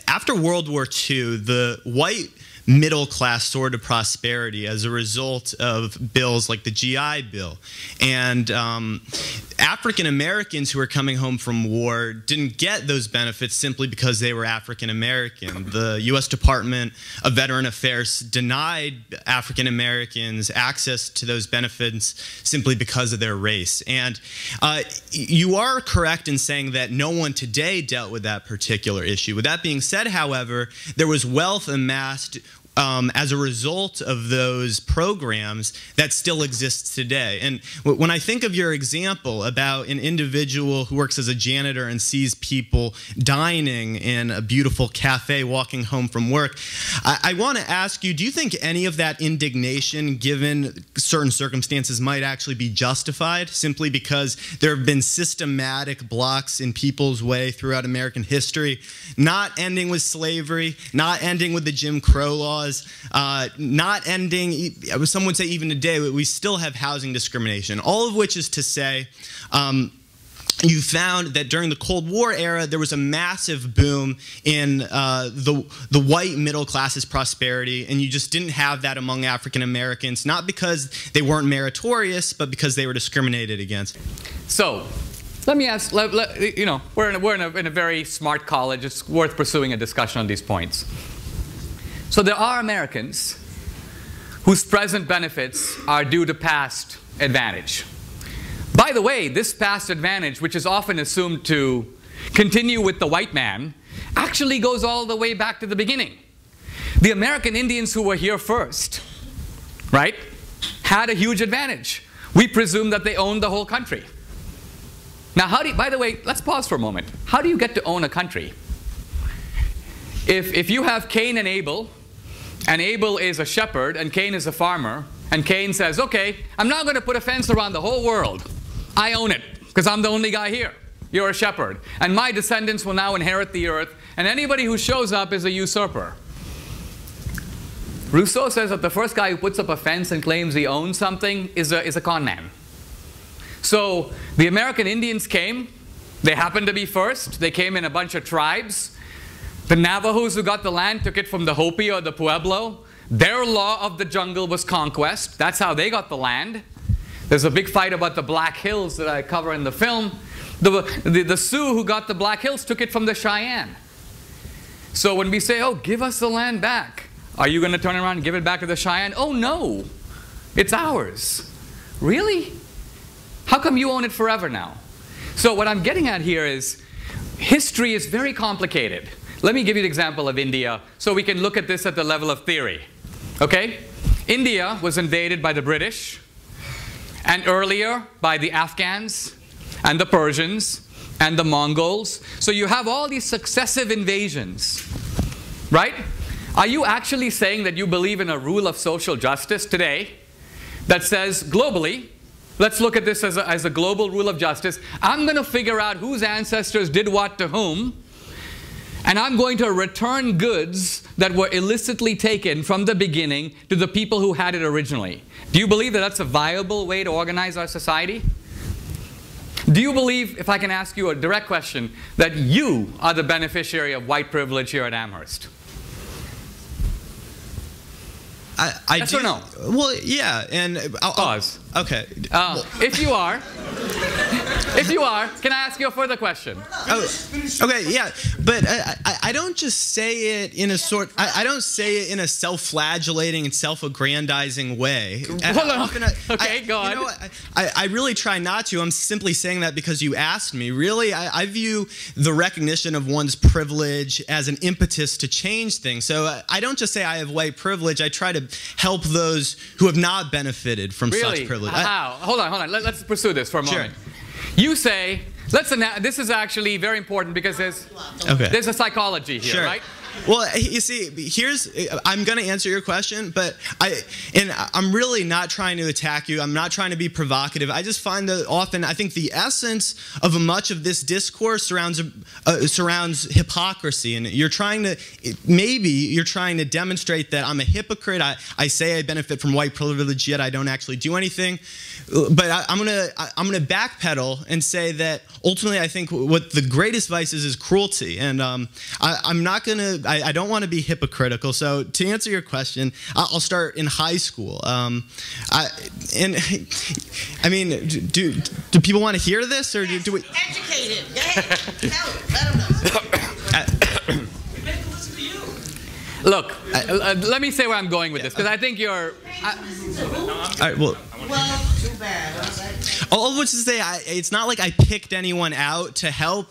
after World War II, the white middle class soared to prosperity as a result of bills like the GI Bill. And African Americans who were coming home from war didn't get those benefits simply because they were African American. The U.S. Department of Veteran Affairs denied African Americans access to those benefits simply because of their race. And you are correct in saying that no one today dealt with that particular issue. With that being said, however, there was wealth amassed as a result of those programs that still exists today. And when I think of your example about an individual who works as a janitor and sees people dining in a beautiful cafe walking home from work, I want to ask you, do you think any of that indignation, given certain circumstances, might actually be justified simply because there have been systematic blocks in people's way throughout American history, not ending with slavery, not ending with the Jim Crow laws, not ending, some would say even today, we still have housing discrimination, all of which is to say, you found that during the Cold War era, there was a massive boom in the white middle class's prosperity, and you just didn't have that among African Americans, not because they weren't meritorious, but because they were discriminated against. So, let me ask, you know, we're in a very smart college. It's worth pursuing a discussion on these points. So there are Americans whose present benefits are due to past advantage. By the way, this past advantage, which is often assumed to continue with the white man, actually goes all the way back to the beginning. The American Indians who were here first, right, had a huge advantage. We presume that they owned the whole country. Now, how do you, by the way, let's pause for a moment. How do you get to own a country? If you have Cain and Abel is a shepherd, and Cain is a farmer, and Cain says, okay, I'm not going to put a fence around the whole world. I own it, because I'm the only guy here. You're a shepherd. And my descendants will now inherit the earth, and anybody who shows up is a usurper. Rousseau says that the first guy who puts up a fence and claims he owns something is a con man. So the American Indians came. They happened to be first. They came in a bunch of tribes. The Navajos who got the land took it from the Hopi or the Pueblo. Their law of the jungle was conquest. That's how they got the land. There's a big fight about the Black Hills that I cover in the film. The Sioux who got the Black Hills took it from the Cheyenne. So when we say, oh, give us the land back, are you going to turn around and give it back to the Cheyenne? Oh, no. It's ours. Really? How come you own it forever now? So what I'm getting at here is history is very complicated. Let me give you an example of India so we can look at this at the level of theory. Okay? India was invaded by the British, and earlier by the Afghans, and the Persians, and the Mongols. So you have all these successive invasions, right? Are you actually saying that you believe in a rule of social justice today that says globally, let's look at this as a global rule of justice, I'm going to figure out whose ancestors did what to whom, and I'm going to return goods that were illicitly taken from the beginning to the people who had it originally. Do you believe that that's a viable way to organize our society? Do you believe, if I can ask you a direct question, that you are the beneficiary of white privilege here at Amherst? I yes do, or no? Well, yeah, and Pause. Okay. If you are, can I ask you a further question? Okay, yeah, but I don't just say it in a sort. I don't say it in a self-flagellating and self-aggrandizing way. Hold on. Okay, go on. You know what? I really try not to. I'm simply saying that because you asked me. Really, I view the recognition of one's privilege as an impetus to change things. So I don't just say I have white privilege. I try to help those who have not benefited from such privilege. How? Hold on. Let's pursue this for a moment. Sure. You say, this is actually very important because there's a psychology here, right? Well, you see, I'm going to answer your question, but I'm really not trying to attack you. I'm not trying to be provocative. I just find that often, I think the essence of much of this discourse surrounds hypocrisy, and you're trying to demonstrate that I'm a hypocrite. I say I benefit from white privilege, yet I don't actually do anything. But I'm gonna backpedal and say that ultimately I think what the greatest vice is cruelty, and I don't want to be hypocritical. So to answer your question, I'll start in high school. I mean, do people want to hear this, or do we? Educated. Go ahead. Tell them. Let them know. Look, let me say where I'm going with this, because I think you're... all right, well, too bad. all which is to say, it's not like I picked anyone out to help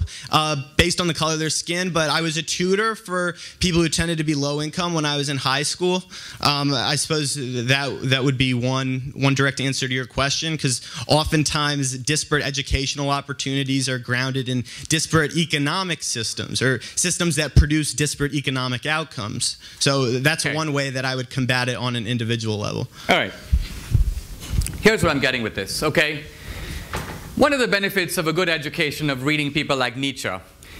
based on the color of their skin, but I was a tutor for people who tended to be low income when I was in high school. I suppose that would be one direct answer to your question, because oftentimes disparate educational opportunities are grounded in disparate economic systems, or systems that produce disparate economic outcomes. So that's one way that I would combat it on an individual level. All right. Here's what I'm getting with this, okay? One of the benefits of a good education of reading people like Nietzsche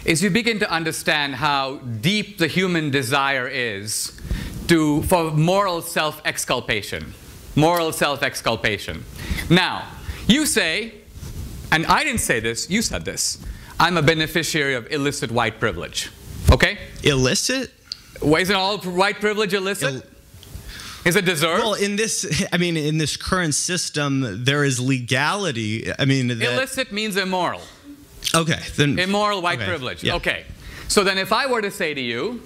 is you begin to understand how deep the human desire is for moral self-exculpation. Moral self-exculpation. Now, you say, and I didn't say this, you said this, I'm a beneficiary of illicit white privilege, okay? Illicit? Well, isn't all white privilege illicit? Is it deserved? Well, in this current system, there is legality. Illicit means immoral. Okay. Then immoral white privilege. Yeah. Okay. So then if I were to say to you,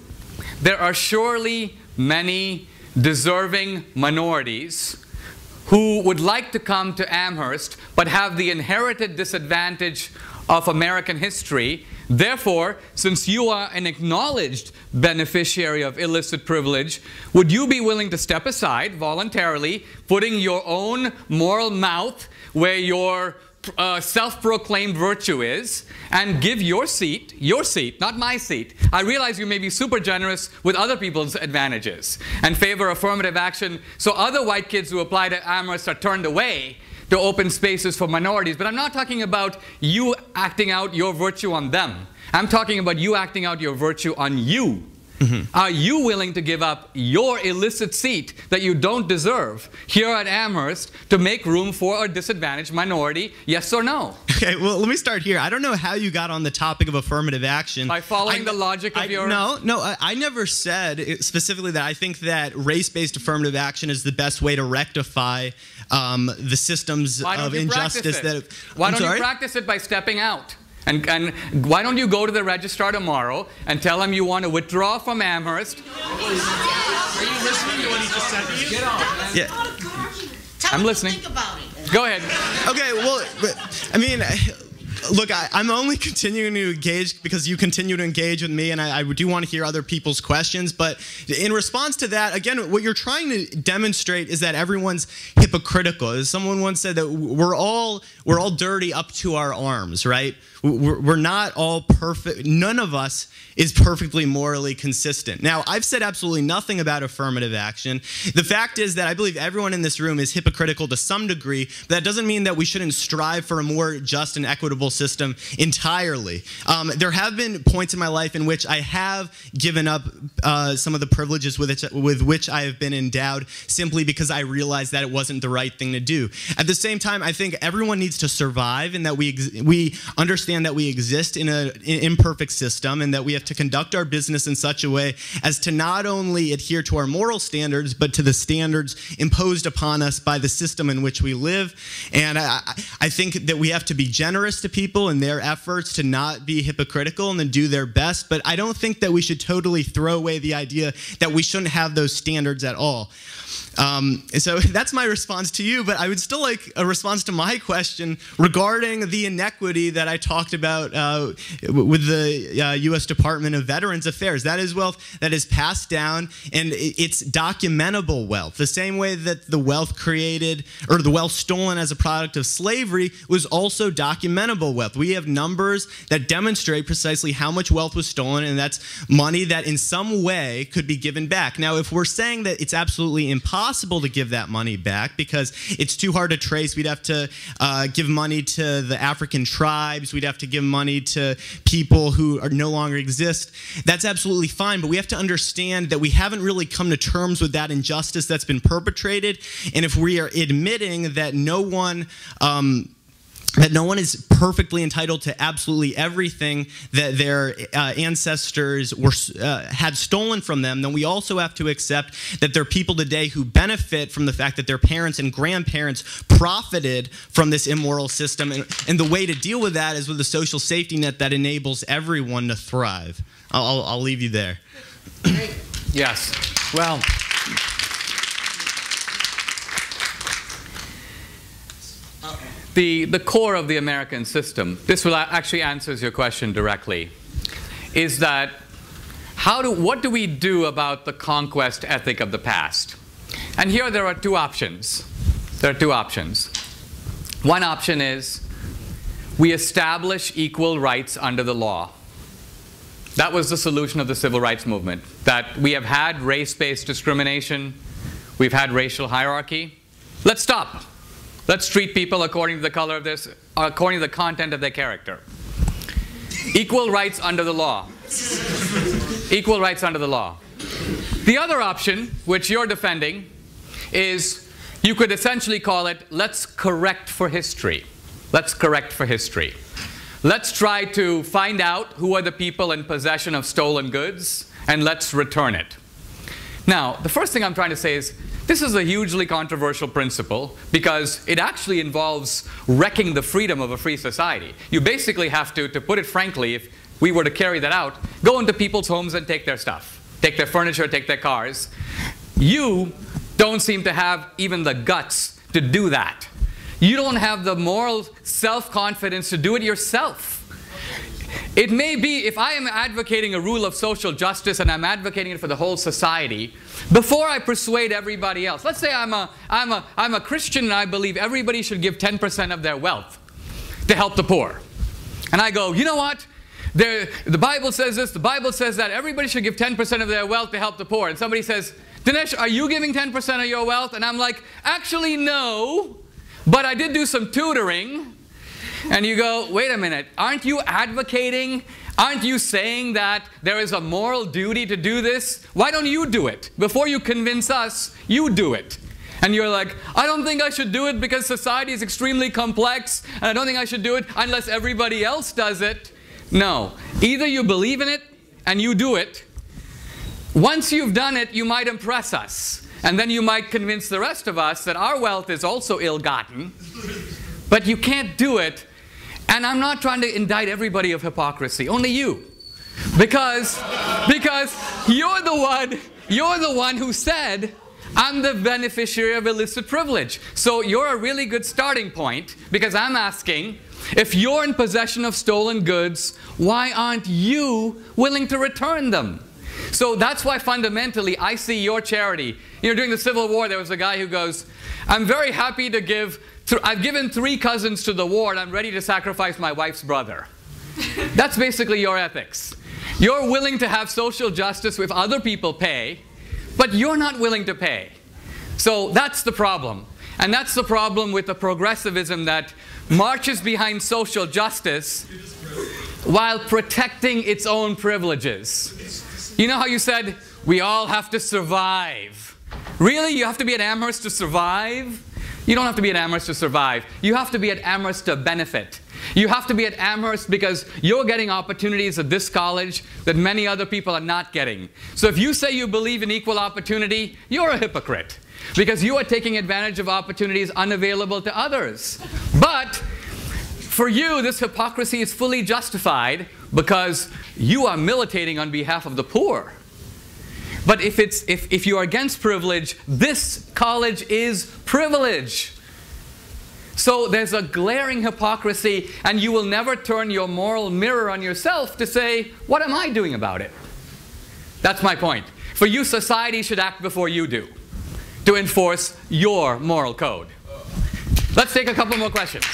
there are surely many deserving minorities who would like to come to Amherst but have the inherited disadvantage of American history. Therefore, since you are an acknowledged beneficiary of illicit privilege, would you be willing to step aside voluntarily, putting your own moral mouth where your self-proclaimed virtue is, and give your seat, not my seat. I realize you may be super generous with other people's advantages and favor affirmative action, so other white kids who apply to Amherst are turned away to open spaces for minorities. But I'm not talking about you acting out your virtue on them. I'm talking about you acting out your virtue on you. Mm-hmm. Are you willing to give up your illicit seat that you don't deserve here at Amherst to make room for a disadvantaged minority, yes or no? Okay, well, let me start here. I don't know how you got on the topic of affirmative action. By following the logic of your... No, I never said specifically that I think that race-based affirmative action is the best way to rectify the systems of injustice that... Why don't you practice it by stepping out? And why don't you go to the registrar tomorrow and tell him you want to withdraw from Amherst? Are you listening to what he just said to you? Get on. Yeah. I'm listening. Think about it. Go ahead. Okay, well, I mean, look, I'm only continuing to engage because you continue to engage with me, and I do want to hear other people's questions. But in response to that, again, what you're trying to demonstrate is that everyone's hypocritical. As someone once said, that we're all dirty up to our arms, right? We're not all perfect. None of us is perfectly morally consistent. Now, I've said absolutely nothing about affirmative action. The fact is that I believe everyone in this room is hypocritical to some degree, but that doesn't mean that we shouldn't strive for a more just and equitable system entirely. There have been points in my life in which I have given up some of the privileges with which I have been endowed simply because I realized that it wasn't the right thing to do. At the same time, I think everyone needs to survive, and that we understand that we exist in an imperfect system, and that we have to conduct our business in such a way as to not only adhere to our moral standards, but to the standards imposed upon us by the system in which we live. And I think that we have to be generous to people in their efforts to not be hypocritical and to do their best, but I don't think that we should totally throw away the idea that we shouldn't have those standards at all. So that's my response to you, but I would still like a response to my question regarding the inequity that I talked about with the U.S. Department of Veterans Affairs. That is wealth that is passed down, and it's documentable wealth. The same way that the wealth created, or the wealth stolen as a product of slavery, was also documentable quantifiable wealth. We have numbers that demonstrate precisely how much wealth was stolen, and that's money that in some way could be given back. Now, if we're saying that it's absolutely impossible to give that money back because it's too hard to trace, we'd have to give money to the African tribes, we'd have to give money to people who are no longer exist, that's absolutely fine, but we have to understand that we haven't really come to terms with that injustice that's been perpetrated, and if we are admitting that no one is perfectly entitled to absolutely everything that their ancestors had stolen from them, then we also have to accept that there are people today who benefit from the fact that their parents and grandparents profited from this immoral system. And the way to deal with that is with a social safety net that enables everyone to thrive. I'll leave you there. Yes. Well, the core of the American system, this will actually answers your question directly, is that what do we do about the conquest ethic of the past? And here there are two options. There are two options. One option is we establish equal rights under the law. That was the solution of the civil rights movement, that we have had race-based discrimination, we've had racial hierarchy. Let's stop. Let's treat people according to the color of this, according to the content of their character. Equal rights under the law. Equal rights under the law. The other option, which you're defending, is you could essentially call it, let's correct for history. Let's correct for history. Let's try to find out who are the people in possession of stolen goods, and let's return it. Now, the first thing I'm trying to say is, this is a hugely controversial principle because it actually involves wrecking the freedom of a free society. You basically have to put it frankly, if we were to carry that out, go into people's homes and take their stuff. Take their furniture, take their cars. You don't seem to have even the guts to do that. You don't have the moral self-confidence to do it yourself. It may be, if I am advocating a rule of social justice and I'm advocating it for the whole society, before I persuade everybody else, let's say I'm a Christian and I believe everybody should give 10% of their wealth to help the poor. And I go, you know what? The Bible says this, the Bible says that, everybody should give 10% of their wealth to help the poor. And somebody says, Dinesh, are you giving 10% of your wealth? And I'm like, actually no, but I did do some tutoring. And you go, wait a minute, aren't you advocating, aren't you saying that there is a moral duty to do this? Why don't you do it? Before you convince us, you do it. And you're like, I don't think I should do it because society is extremely complex, and I don't think I should do it unless everybody else does it. No, either you believe in it and you do it. Once you've done it, you might impress us. And then you might convince the rest of us that our wealth is also ill-gotten. But you can't do it. And I'm not trying to indict everybody of hypocrisy, only you. Because you're the one who said, I'm the beneficiary of illicit privilege. So you're a really good starting point, because I'm asking, if you're in possession of stolen goods, why aren't you willing to return them? So that's why fundamentally I see your charity. You know, during the Civil War, there was a guy who goes, I'm very happy to give, I've given 3 cousins to the war and I'm ready to sacrifice my wife's brother. That's basically your ethics. You're willing to have social justice if other people pay, but you're not willing to pay. So that's the problem. And that's the problem with the progressivism that marches behind social justice while protecting its own privileges. You know how you said, we all have to survive. Really? You have to be at Amherst to survive? You don't have to be at Amherst to survive. You have to be at Amherst to benefit. You have to be at Amherst because you're getting opportunities at this college that many other people are not getting. So if you say you believe in equal opportunity, you're a hypocrite, because you are taking advantage of opportunities unavailable to others. But for you, this hypocrisy is fully justified because you are militating on behalf of the poor. But if you are against privilege, this college is privilege. So there's a glaring hypocrisy, and you will never turn your moral mirror on yourself to say, what am I doing about it? That's my point. For you, society should act before you do, to enforce your moral code. Let's take a couple more questions.